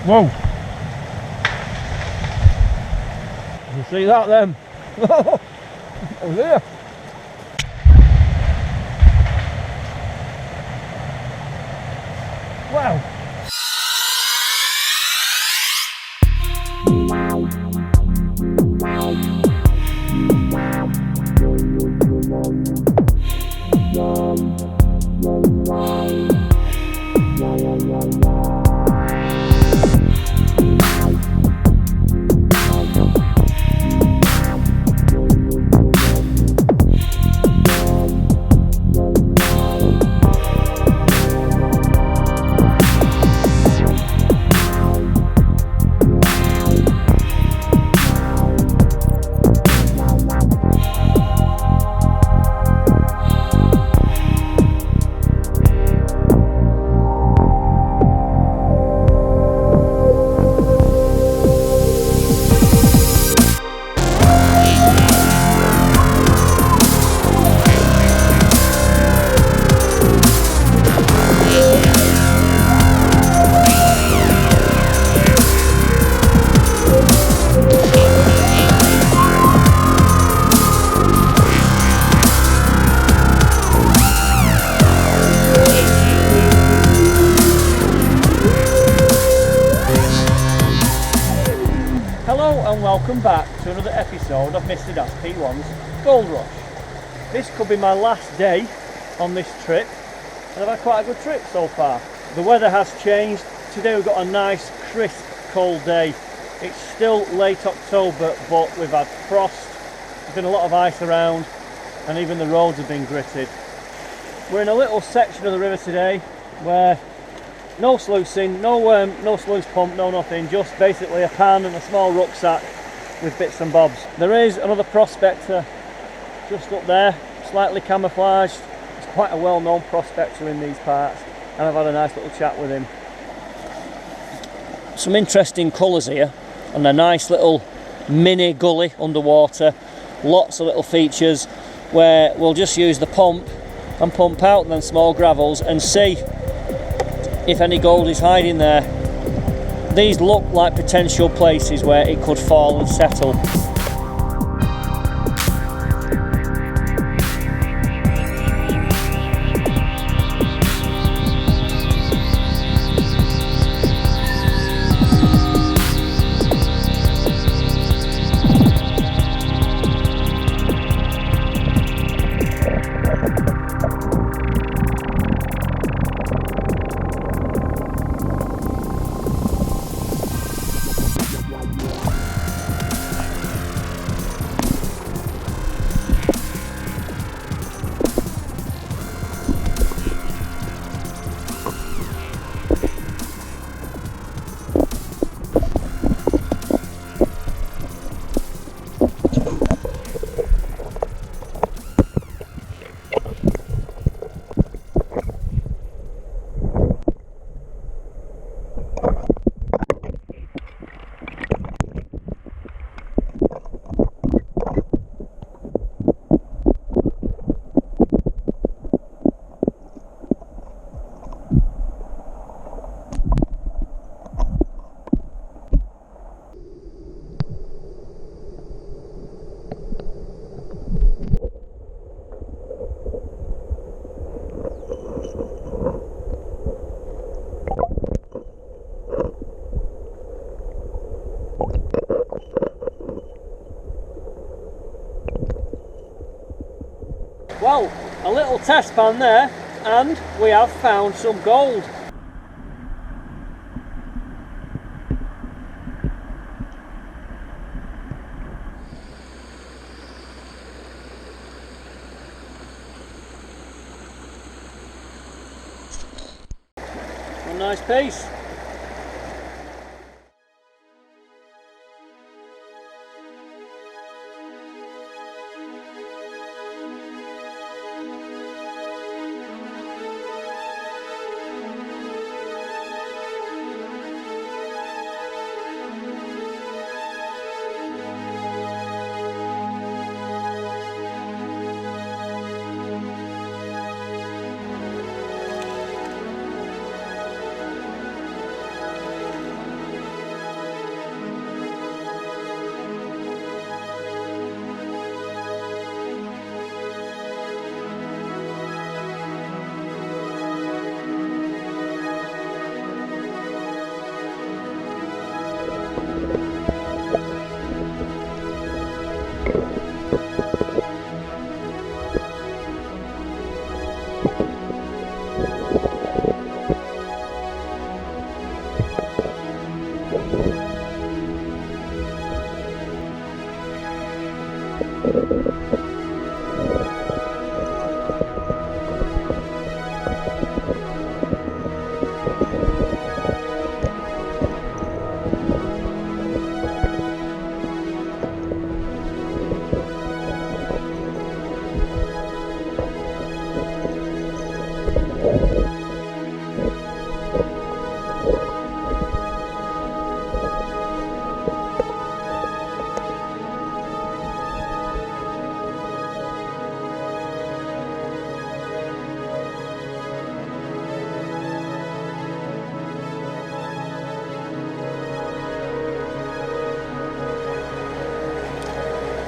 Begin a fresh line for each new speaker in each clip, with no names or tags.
Whoa! You see that then? Oh there! Wow! And welcome back to another episode of Mr Dad's P1's Gold Rush. This could be my last day on this trip, and I've had quite a good trip so far. The weather has changed. Today we've got a nice crisp cold day. It's still late October, but we've had frost, there's been a lot of ice around, and even the roads have been gritted. We're in a little section of the river today where no sluicing, no sluice pump, no nothing, just basically a pan and a small rucksack with bits and bobs. There is another prospector just up there, slightly camouflaged. It's quite a well-known prospector in these parts, and I've had a nice little chat with him. Some interesting colours here, and a nice little mini gully underwater. Lots of little features where we'll just use the pump and pump out then small gravels and see if any gold is hiding there. These look like potential places where it could fall and settle. Well, a little test pan there, and we have found some gold. A nice piece.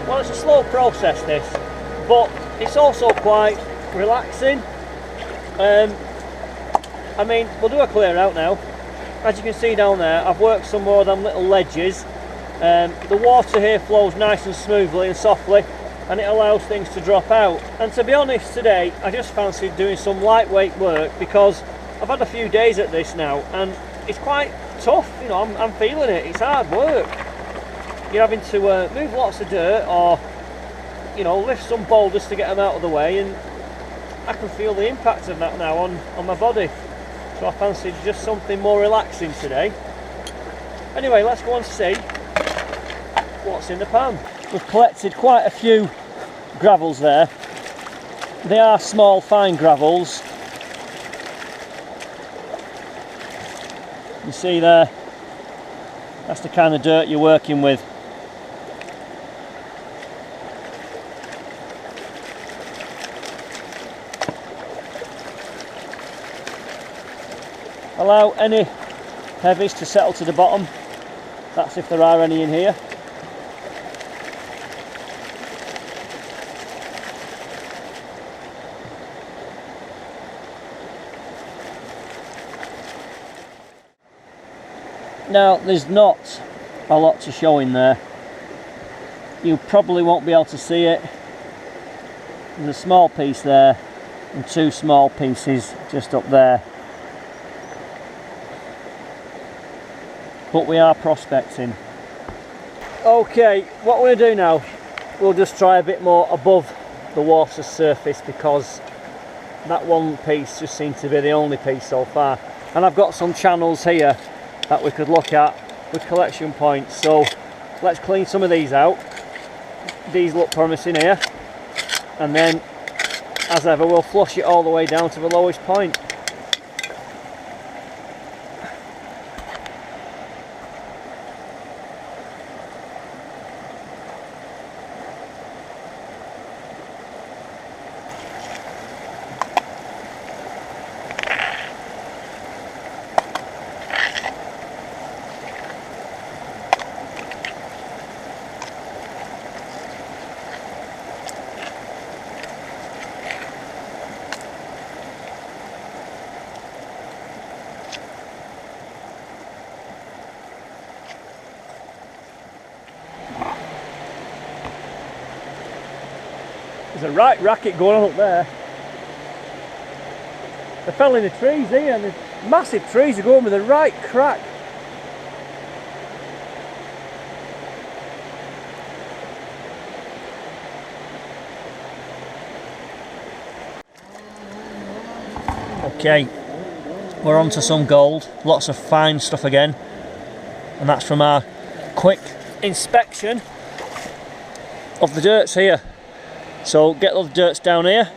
Well, it's a slow process this, but it's also quite relaxing. I mean, we'll do a clear out now. As you can see down there, I've worked some more of them little ledges. The water here flows nice and smoothly and softly, and it allows things to drop out. And to be honest, today I just fancied doing some lightweight work because I've had a few days at this now, and it's quite tough. You know, I'm feeling it. It's hard work. You're having to move lots of dirt, or you know, lift some boulders to get them out of the way, and I can feel the impact of that now on my body. So I fancied just something more relaxing today. Anyway, let's go and see what's in the pan. We've collected quite a few gravels there. They are small, fine gravels. You see there, that's the kind of dirt you're working with. Allow any heavies to settle to the bottom. That's if there are any in here. Now, there's not a lot to show in there. You probably won't be able to see it. There's a small piece there and two small pieces just up there. But we are prospecting. Okay, what we're going to do now, we'll just try a bit more above the water surface, because that one piece just seems to be the only piece so far. And I've got some channels here that we could look at with collection points, so let's clean some of these out. These look promising here, and then as ever we'll flush it all the way down to the lowest point. There's a right racket going on up there. They're felling the trees here, and the massive trees are going with a right crack. Okay, we're on to some gold, lots of fine stuff again, and that's from our quick inspection of the dirts here. So get all the dirts down here,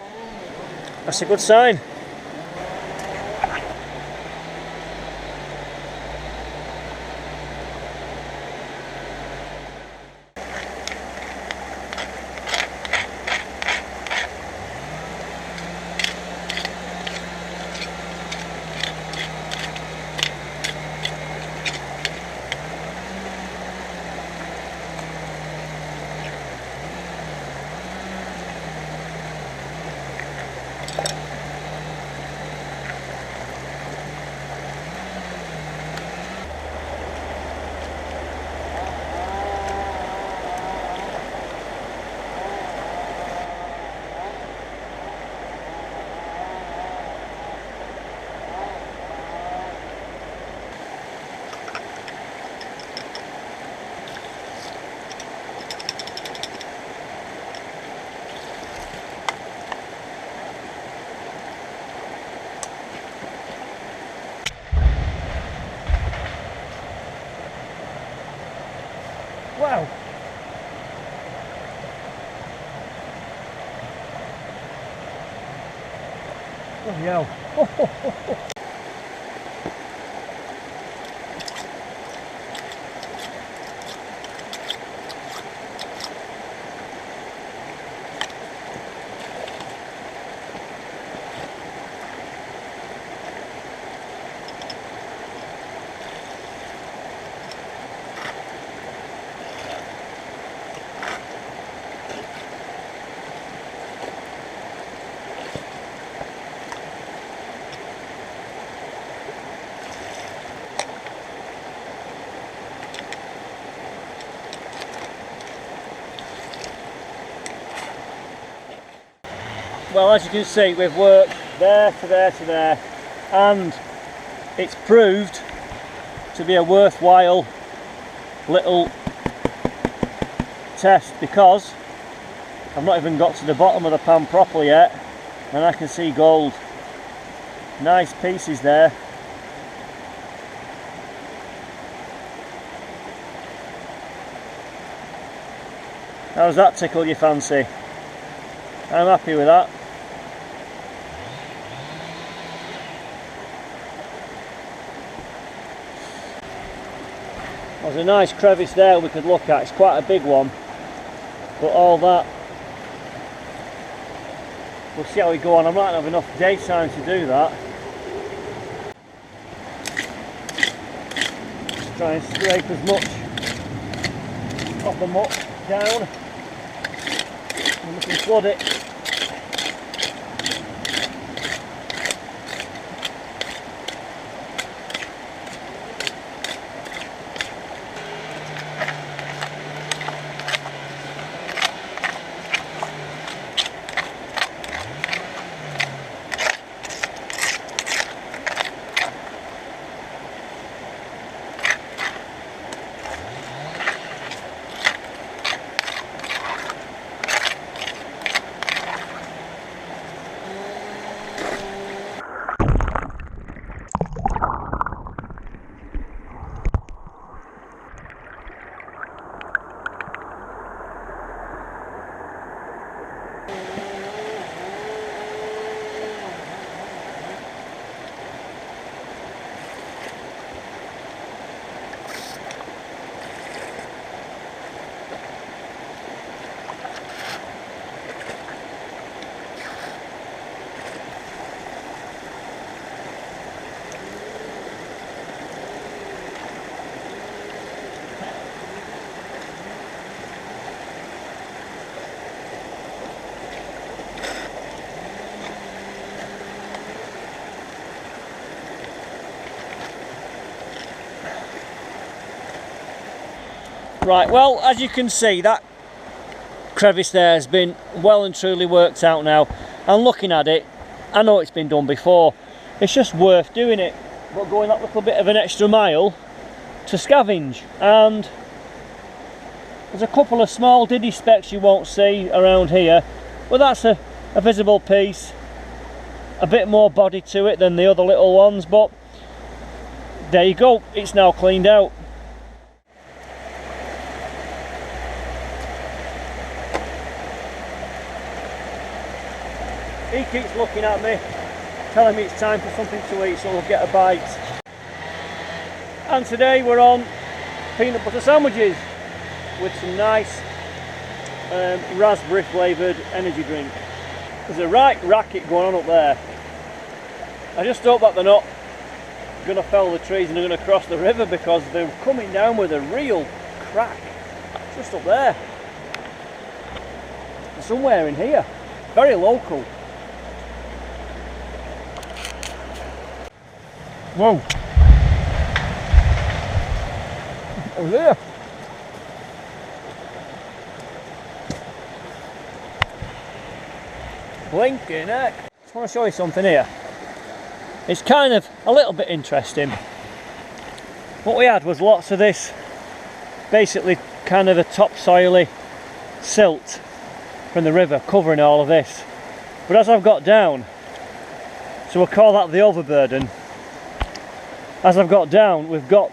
that's a good sign. Wow. Bloody hell. Well, as you can see, we've worked there to there to there, and it's proved to be a worthwhile little test, because I've not even got to the bottom of the pan properly yet, and I can see gold. Nice pieces there. How's that tickle your fancy? I'm happy with that. There's a nice crevice there we could look at. It's quite a big one, but all that, we'll see how we go on. I might not have enough daytime to do that. Just try and scrape as much of the muck down, and we can flood it. Right, well, as you can see, that crevice there has been well and truly worked out now, and looking at it, I know it's been done before. It's just worth doing it, but going that little bit of an extra mile to scavenge. And there's a couple of small diddy specks you won't see around here, but that's a visible piece, a bit more body to it than the other little ones, but there you go, it's now cleaned out. He keeps looking at me, telling me it's time for something to eat, so we'll get a bite. And today we're on peanut butter sandwiches with some nice raspberry flavoured energy drink. There's a right racket going on up there. I just hope that they're not going to fell the trees and they're going to cross the river, because they're coming down with a real crack just up there. Somewhere in here, very local. Whoa! Over there. Blinking heck. Just want to show you something here. It's kind of a little bit interesting. What we had was lots of this, basically kind of a topsoily silt from the river covering all of this. But as I've got down, so we'll call that the overburden. As I've got down, we've got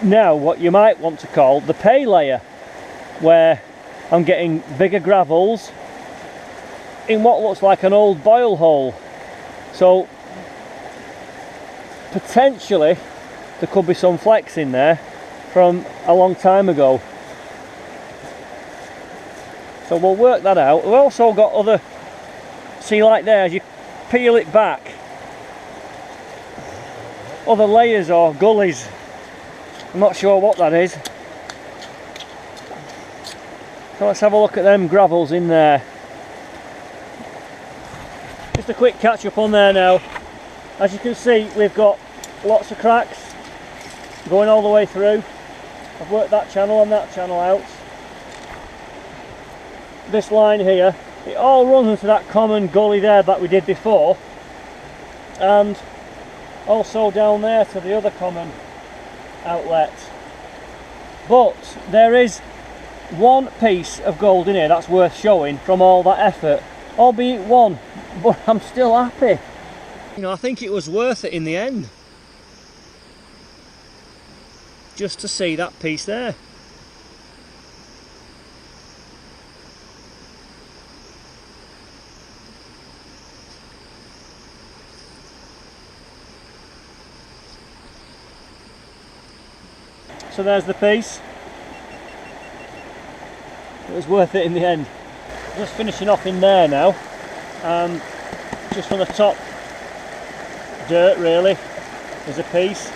now what you might want to call the pay layer, where I'm getting bigger gravels in what looks like an old boil hole. So potentially there could be some flecks in there from a long time ago. So we'll work that out. We've also got other, see like there, as you peel it back, other layers or gullies. I'm not sure what that is. So let's have a look at them gravels in there. Just a quick catch up on there now. As you can see, we've got lots of cracks going all the way through. I've worked that channel and that channel out. This line here, it all runs into that common gully there that we did before, and also down there to the other common outlet. But there is one piece of gold in here that's worth showing from all that effort, albeit one, but I'm still happy. You know, I think it was worth it in the end, just to see that piece there. So there's the piece. It was worth it in the end. Just finishing off in there now, and just from the top dirt really is a piece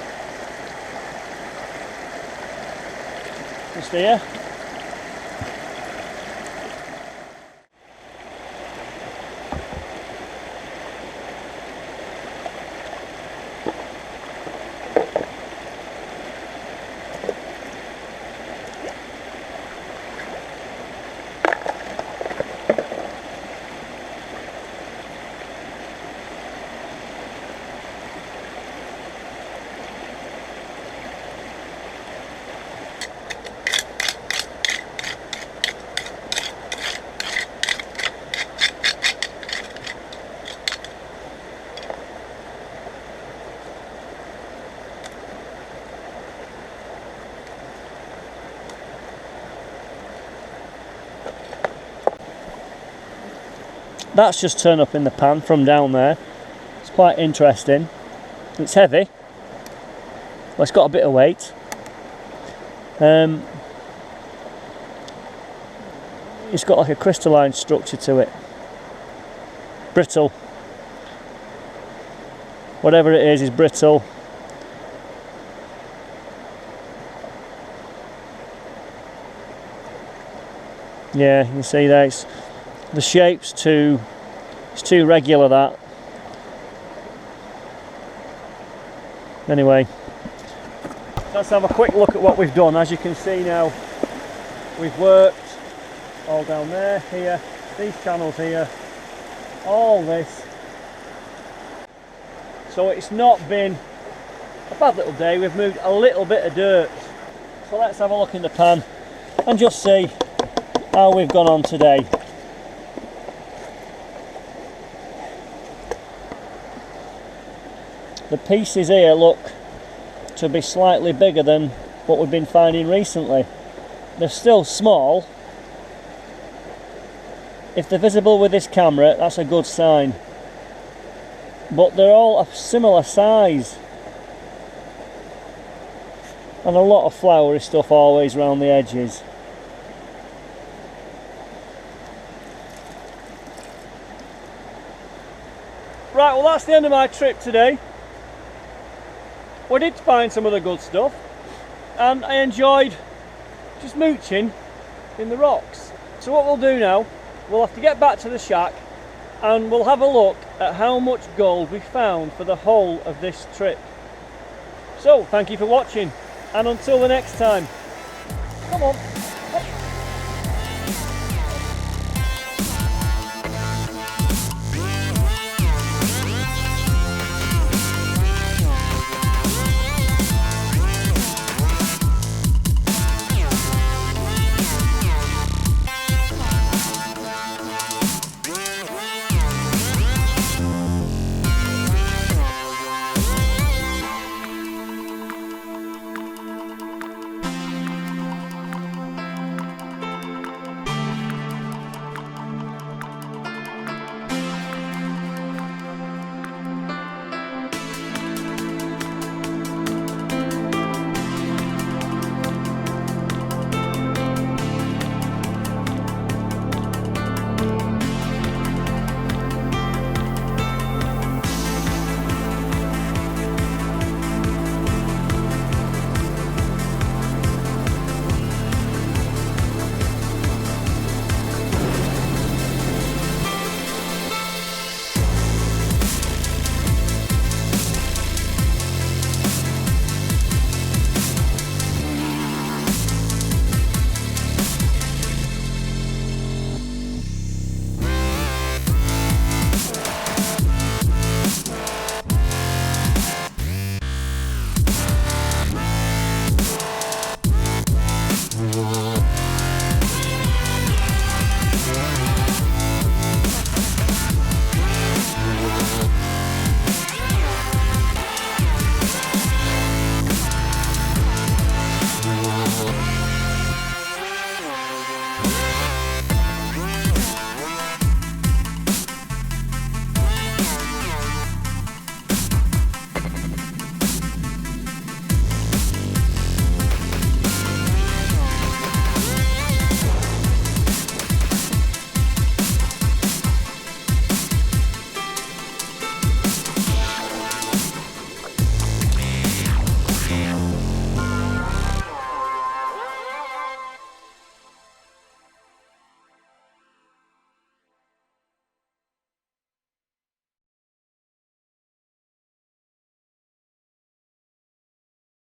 just here. That's just turned up in the pan from down there. It's quite interesting. It's heavy. Well, it's got a bit of weight. It's got like a crystalline structure to it. Brittle. Whatever it is brittle. Yeah, you can see there, it's, the shape's too regular, that. Anyway, let's have a quick look at what we've done. As you can see now, we've worked all down there, here, these channels here, all this. So it's not been a bad little day. We've moved a little bit of dirt. So let's have a look in the pan and just see how we've gone on today. The pieces here look to be slightly bigger than what we've been finding recently. They're still small. If they're visible with this camera, that's a good sign. But they're all a similar size. And a lot of flowery stuff always around the edges. Right, well that's the end of my trip today. We did find some of the good stuff, and I enjoyed just mooching in the rocks. So what we'll do now, we'll have to get back to the shack and we'll have a look at how much gold we found for the whole of this trip. So thank you for watching, and until the next time, come on.